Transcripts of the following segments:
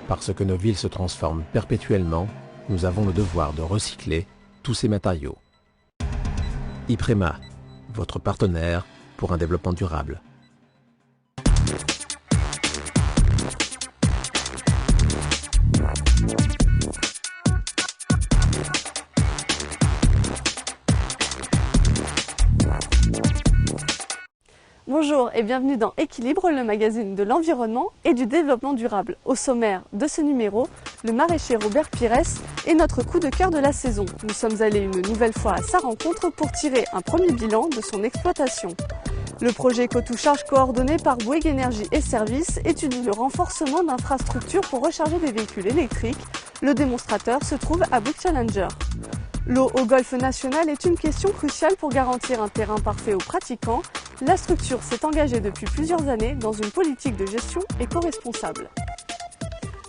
Parce que nos villes se transforment perpétuellement, nous avons le devoir de recycler tous ces matériaux. Iprema, votre partenaire pour un développement durable. Bonjour et bienvenue dans Équilibre, le magazine de l'environnement et du développement durable. Au sommaire de ce numéro, le maraîcher Robert Pires est notre coup de cœur de la saison. Nous sommes allés une nouvelle fois à sa rencontre pour tirer un premier bilan de son exploitation. Le projet Éco-to-Charge coordonné par Bouygues Énergie et Services étudie le renforcement d'infrastructures pour recharger des véhicules électriques. Le démonstrateur se trouve à Bouygues Challenger. L'eau au golfe national est une question cruciale pour garantir un terrain parfait aux pratiquants. La structure s'est engagée depuis plusieurs années dans une politique de gestion éco-responsable.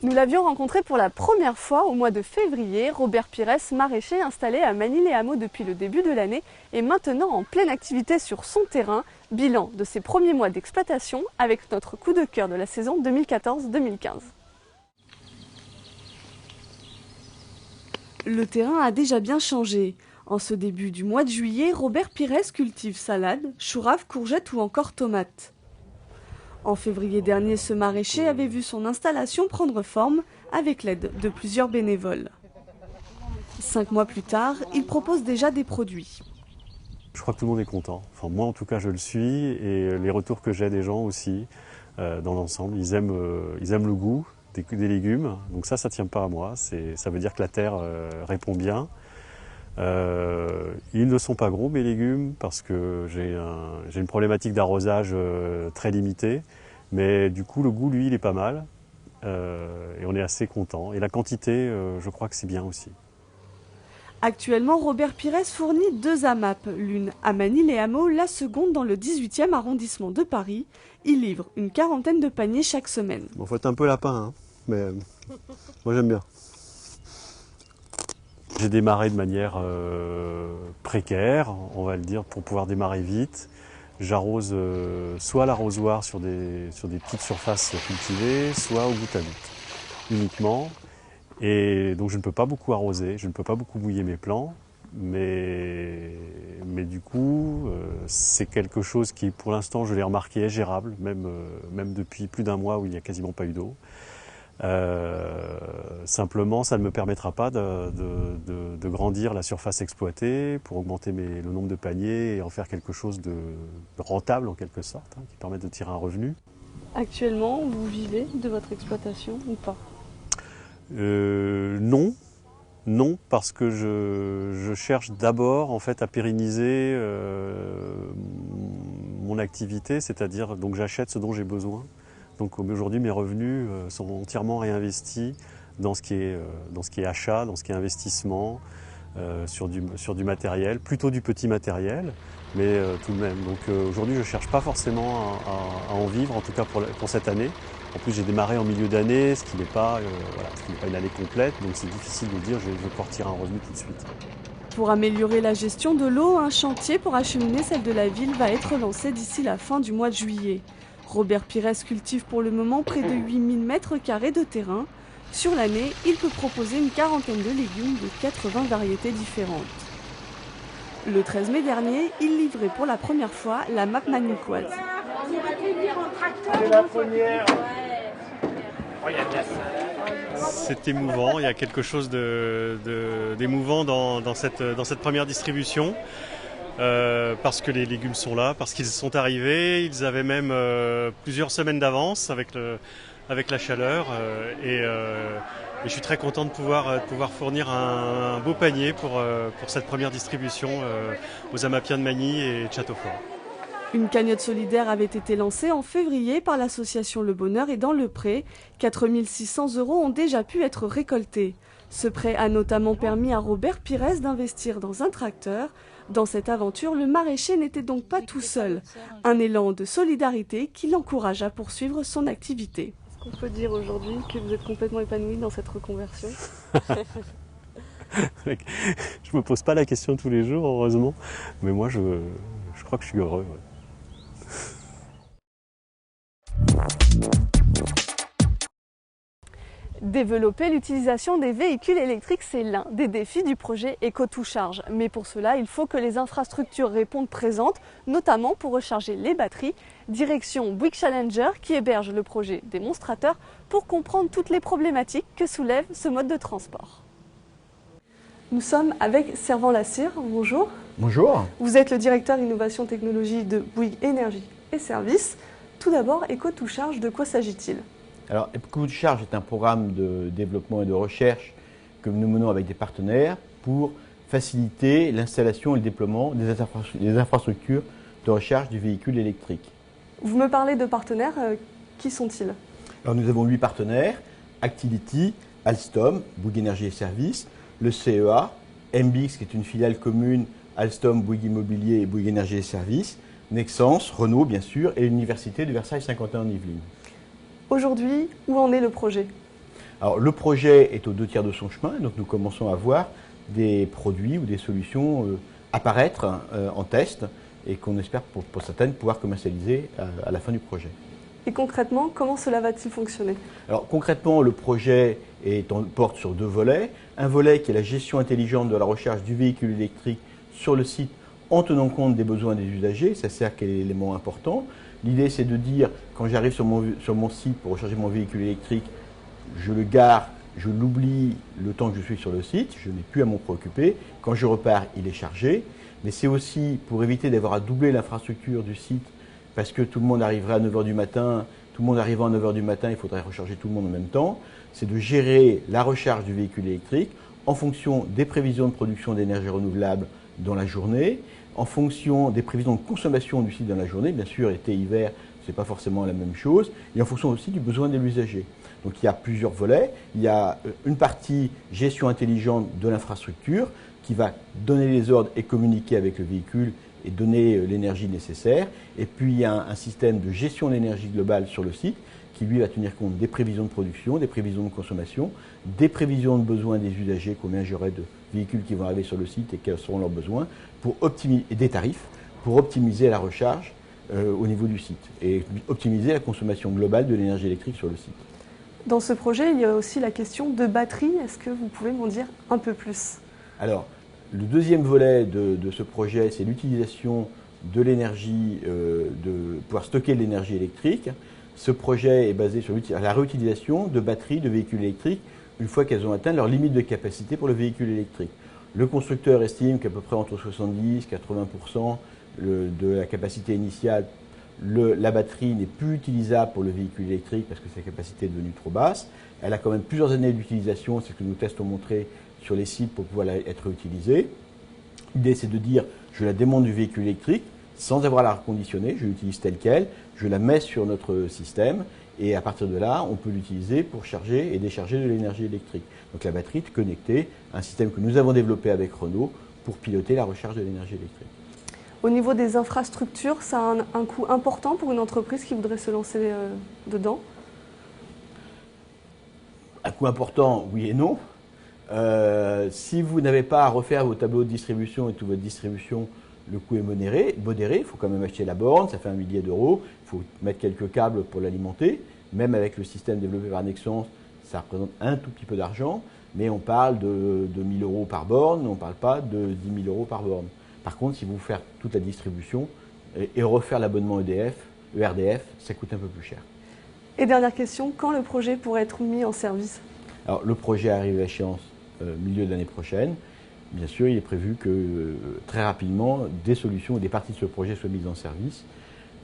Nous l'avions rencontré pour la première fois au mois de février. Robert Pires, maraîcher installé à Magny-les-Hameaux depuis le début de l'année, est maintenant en pleine activité sur son terrain. Bilan de ses premiers mois d'exploitation avec notre coup de cœur de la saison 2014-2015. Le terrain a déjà bien changé. En ce début du mois de juillet, Robert Pires cultive salades, choux raves, courgettes ou encore tomates. En février dernier, ce maraîcher avait vu son installation prendre forme avec l'aide de plusieurs bénévoles. 5 mois plus tard, il propose déjà des produits. Je crois que tout le monde est content. Enfin, moi, en tout cas, je le suis et les retours que j'ai des gens aussi, dans l'ensemble, ils aiment le goût des légumes. Donc ça tient pas à moi. Ça veut dire que la terre répond bien. Ils ne sont pas gros mes légumes parce que j'ai une problématique d'arrosage très limitée, mais du coup le goût lui il est pas mal et on est assez content. Et la quantité, je crois que c'est bien aussi. Actuellement, Robert Pires fournit 2 AMAP, l'une à Magny-les-Hameaux, la seconde dans le 18e arrondissement de Paris. Il livre une 40aine de paniers chaque semaine. Bon, faut être un peu lapin, hein, mais moi j'aime bien. J'ai démarré de manière précaire, on va le dire, pour pouvoir démarrer vite. J'arrose soit à l'arrosoir sur des petites surfaces cultivées, soit au goutte à goutte, uniquement. Et donc je ne peux pas beaucoup arroser, je ne peux pas beaucoup mouiller mes plants, mais du coup, c'est quelque chose qui, pour l'instant, je l'ai remarqué, est gérable, même depuis plus d'un mois où il n'y a quasiment pas eu d'eau. Simplement, ça ne me permettra pas de grandir la surface exploitée pour augmenter le nombre de paniers et en faire quelque chose de rentable en quelque sorte, hein, qui permette de tirer un revenu. Actuellement, vous vivez de votre exploitation ou pas? Non, parce que je cherche d'abord en fait à pérenniser mon activité, c'est-à-dire donc j'achète ce dont j'ai besoin. Donc aujourd'hui, mes revenus sont entièrement réinvestis dans ce qui est achat, dans ce qui est investissement, sur du matériel, plutôt du petit matériel, mais tout de même. Donc aujourd'hui, je ne cherche pas forcément à en vivre, en tout cas pour cette année. En plus, j'ai démarré en milieu d'année, ce qui n'est pas une année complète, donc c'est difficile de dire je vais pouvoir tirer un revenu tout de suite. Pour améliorer la gestion de l'eau, un chantier pour acheminer celle de la ville va être lancé d'ici la fin du mois de juillet. Robert Pires cultive pour le moment près de 8000 m² de terrain. Sur l'année, il peut proposer une 40aine de légumes de 80 variétés différentes. Le 13 mai dernier, il livrait pour la première fois la MAP magnicoise. C'est émouvant, il y a quelque chose d'émouvant dans cette première distribution. Parce que les légumes sont là, parce qu'ils sont arrivés, ils avaient même plusieurs semaines d'avance avec la chaleur et je suis très content de pouvoir fournir un beau panier pour cette première distribution aux Amapiens de Magny et de Châteaufort. Une cagnotte solidaire avait été lancée en février par l'association Le Bonheur et dans le pré. 4 600 € ont déjà pu être récoltés. Ce prêt a notamment permis à Robert Pires d'investir dans un tracteur. Dans cette aventure, le maraîcher n'était donc pas tout seul. Un élan de solidarité qui l'encourage à poursuivre son activité. Est-ce qu'on peut dire aujourd'hui que vous êtes complètement épanoui dans cette reconversion? Je me pose pas la question tous les jours, heureusement, mais moi je crois que je suis heureux. Ouais. Développer l'utilisation des véhicules électriques, c'est l'un des défis du projet Eco2Charge. Mais pour cela, il faut que les infrastructures répondent présentes, notamment pour recharger les batteries. Direction Bouygues Challenger qui héberge le projet démonstrateur pour comprendre toutes les problématiques que soulève ce mode de transport. Nous sommes avec Servan Lassire. Bonjour. Bonjour. Vous êtes le directeur innovation technologie de Bouygues Énergie et Services. Tout d'abord, Eco2Charge, de quoi s'agit-il ? Alors, Eco2Charge est un programme de développement et de recherche que nous menons avec des partenaires pour faciliter l'installation et le déploiement des infrastructures de recharge du véhicule électrique. Vous me parlez de partenaires, qui sont-ils ? Alors, nous avons 8 partenaires, Actility, Alstom, Bouygues Énergie et Services, le CEA, MBX qui est une filiale commune, Alstom, Bouygues Immobilier et Bouygues Énergie et Services, Nexans, Renault bien sûr et l'Université de Versailles-Saint-Quentin en Yvelines. Aujourd'hui, où en est le projet ? Alors, le projet est aux 2 tiers de son chemin, donc nous commençons à voir des produits ou des solutions apparaître en test et qu'on espère pour certaines pouvoir commercialiser à la fin du projet. Et concrètement, comment cela va-t-il fonctionner ? Alors concrètement, le projet porte sur 2 volets. Un volet qui est la gestion intelligente de la recharge du véhicule électrique sur le site en tenant compte des besoins des usagers, ça sert quel élément important. L'idée, c'est de dire, quand j'arrive sur mon site pour recharger mon véhicule électrique, je le gare, je l'oublie le temps que je suis sur le site, je n'ai plus à m'en préoccuper. Quand je repars, il est chargé. Mais c'est aussi pour éviter d'avoir à doubler l'infrastructure du site, parce que tout le monde arriverait à 9h du matin, tout le monde arrivant à 9h du matin, il faudrait recharger tout le monde en même temps. C'est de gérer la recharge du véhicule électrique en fonction des prévisions de production d'énergie renouvelable dans la journée, en fonction des prévisions de consommation du site dans la journée, bien sûr, été, hiver, ce n'est pas forcément la même chose, et en fonction aussi du besoin de l'usager. Donc il y a plusieurs volets. Il y a une partie gestion intelligente de l'infrastructure qui va donner les ordres et communiquer avec le véhicule et donner l'énergie nécessaire. Et puis il y a un système de gestion de l'énergie globale sur le site qui lui va tenir compte des prévisions de production, des prévisions de consommation, des prévisions de besoins des usagers, combien j'aurai de véhicules qui vont arriver sur le site et quels seront leurs besoins, et des tarifs pour optimiser la recharge au niveau du site et optimiser la consommation globale de l'énergie électrique sur le site. Dans ce projet, il y a aussi la question de batterie. Est-ce que vous pouvez m'en dire un peu plus ? Alors, le deuxième volet de ce projet, c'est l'utilisation de l'énergie, de pouvoir stocker de l'énergie électrique. Ce projet est basé sur la réutilisation de batteries de véhicules électriques une fois qu'elles ont atteint leur limite de capacité pour le véhicule électrique. Le constructeur estime qu'à peu près entre 70 et 80% de la capacité initiale, la batterie n'est plus utilisable pour le véhicule électrique parce que sa capacité est devenue trop basse. Elle a quand même plusieurs années d'utilisation, c'est ce que nos tests ont montré sur les sites pour pouvoir être utilisée. L'idée, c'est de dire, je la démonte du véhicule électrique sans avoir à la reconditionner, je l'utilise telle qu'elle, je la mets sur notre système et à partir de là, on peut l'utiliser pour charger et décharger de l'énergie électrique. Donc la batterie est connectée à un système que nous avons développé avec Renault pour piloter la recharge de l'énergie électrique. Au niveau des infrastructures, ça a un coût important pour une entreprise qui voudrait se lancer dedans ? Un coût important, oui et non. Si vous n'avez pas à refaire vos tableaux de distribution et toute votre distribution, le coût est modéré. Il faut quand même acheter la borne, ça fait 1 millier d'euros. Il faut mettre quelques câbles pour l'alimenter. Même avec le système développé par Nexans, ça représente un tout petit peu d'argent. Mais on parle de 1 000 euros par borne, on ne parle pas de 10 000 euros par borne. Par contre, si vous faites toute la distribution et refaire l'abonnement ERDF, ça coûte un peu plus cher. Et dernière question, quand le projet pourrait être mis en service ? Alors, le projet arrive à échéance milieu de l'année prochaine. Bien sûr, il est prévu que très rapidement, des solutions ou des parties de ce projet soient mises en service.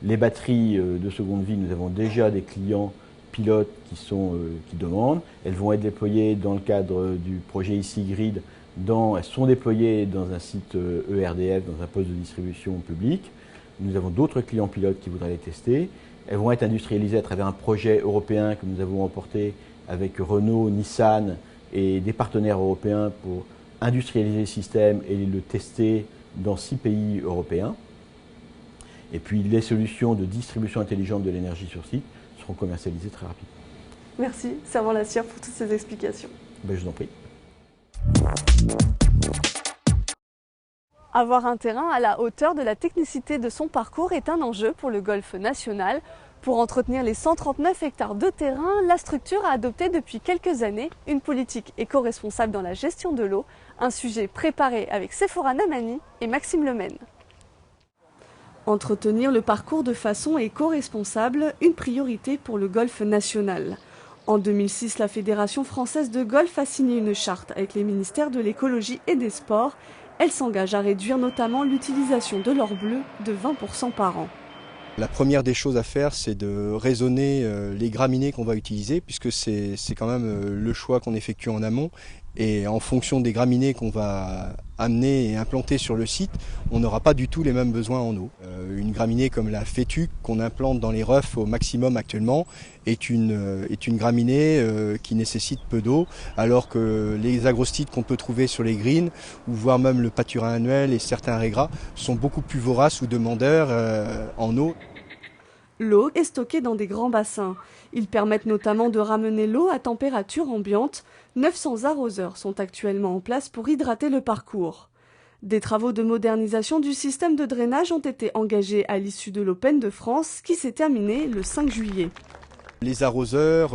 Les batteries de seconde vie, nous avons déjà des clients pilotes qui demandent. Elles vont être déployées dans le cadre du projet ICI Grid. Elles sont déployées dans un site ERDF, dans un poste de distribution public. Nous avons d'autres clients pilotes qui voudraient les tester. Elles vont être industrialisées à travers un projet européen que nous avons remporté avec Renault, Nissan et des partenaires européens pour industrialiser le système et le tester dans 6 pays européens. Et puis les solutions de distribution intelligente de l'énergie sur site seront commercialisées très rapidement. Merci, Servan Lassire, pour toutes ces explications. Je vous en prie. Avoir un terrain à la hauteur de la technicité de son parcours est un enjeu pour le golf national. Pour entretenir les 139 hectares de terrain, la structure a adopté depuis quelques années une politique éco-responsable dans la gestion de l'eau, un sujet préparé avec Sephora Namani et Maxime Lemaine. Entretenir le parcours de façon éco-responsable, une priorité pour le golf national. En 2006, la Fédération française de golf a signé une charte avec les ministères de l'écologie et des sports. Elle s'engage à réduire notamment l'utilisation de l'or bleu de 20% par an. La première des choses à faire, c'est de raisonner les graminées qu'on va utiliser, puisque c'est quand même le choix qu'on effectue en amont. Et en fonction des graminées qu'on va amener et implanter sur le site, on n'aura pas du tout les mêmes besoins en eau. Une graminée comme la fétuque qu'on implante dans les roeufs au maximum actuellement est une graminée qui nécessite peu d'eau, alors que les agrostites qu'on peut trouver sur les greens, ou voire même le pâturin annuel et certains raies-gras, sont beaucoup plus voraces ou demandeurs en eau. L'eau est stockée dans des grands bassins. Ils permettent notamment de ramener l'eau à température ambiante. 900 arroseurs sont actuellement en place pour hydrater le parcours. Des travaux de modernisation du système de drainage ont été engagés à l'issue de l'Open de France qui s'est terminé le 5 juillet. Les arroseurs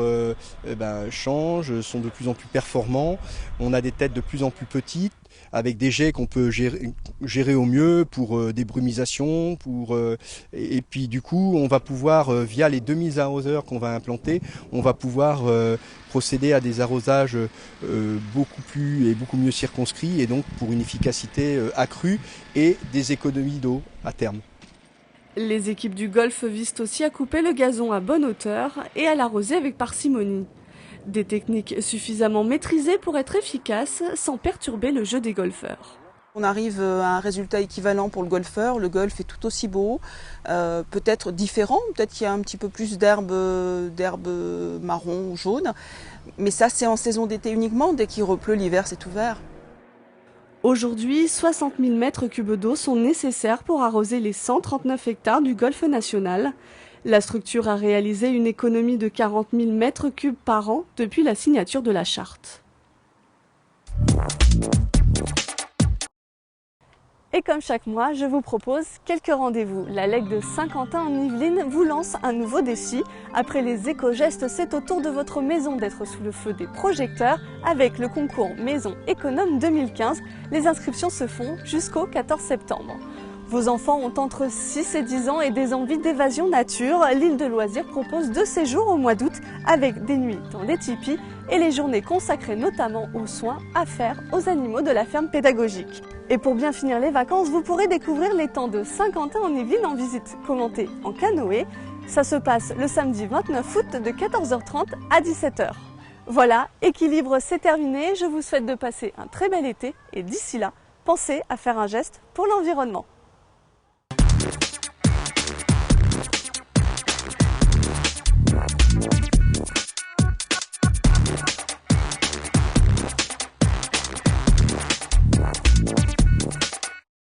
changent, sont de plus en plus performants. On a des têtes de plus en plus petites, avec des jets qu'on peut gérer au mieux pour des brumisations. Et puis du coup, on va pouvoir, via les 2000 arroseurs qu'on va implanter, on va pouvoir procéder à des arrosages beaucoup mieux circonscrits, et donc pour une efficacité accrue et des économies d'eau à terme. Les équipes du golf visent aussi à couper le gazon à bonne hauteur et à l'arroser avec parcimonie. Des techniques suffisamment maîtrisées pour être efficaces sans perturber le jeu des golfeurs. On arrive à un résultat équivalent pour le golfeur. Le golf est tout aussi beau, peut-être différent, peut-être qu'il y a un petit peu plus d'herbe marron ou jaune. Mais ça, c'est en saison d'été uniquement. Dès qu'il repleut, l'hiver, c'est tout vert. Aujourd'hui, 60 000 mètres cubes d'eau sont nécessaires pour arroser les 139 hectares du golfe national. La structure a réalisé une économie de 40 000 mètres cubes par an depuis la signature de la charte. Et comme chaque mois, je vous propose quelques rendez-vous. La Lec de Saint-Quentin en Yvelines vous lance un nouveau défi. Après les éco-gestes, c'est au tour de votre maison d'être sous le feu des projecteurs avec le concours Maison Économe 2015. Les inscriptions se font jusqu'au 14 septembre. Vos enfants ont entre 6 et 10 ans et des envies d'évasion nature. L'île de loisirs propose 2 séjours au mois d'août avec des nuits dans les tipis et les journées consacrées notamment aux soins à faire aux animaux de la ferme pédagogique. Et pour bien finir les vacances, vous pourrez découvrir l'étang de Saint-Quentin en Yvelines en visite commentée en canoë. Ça se passe le samedi 29 août de 14h30 à 17h. Voilà, Équilibre, c'est terminé. Je vous souhaite de passer un très bel été et d'ici là, pensez à faire un geste pour l'environnement.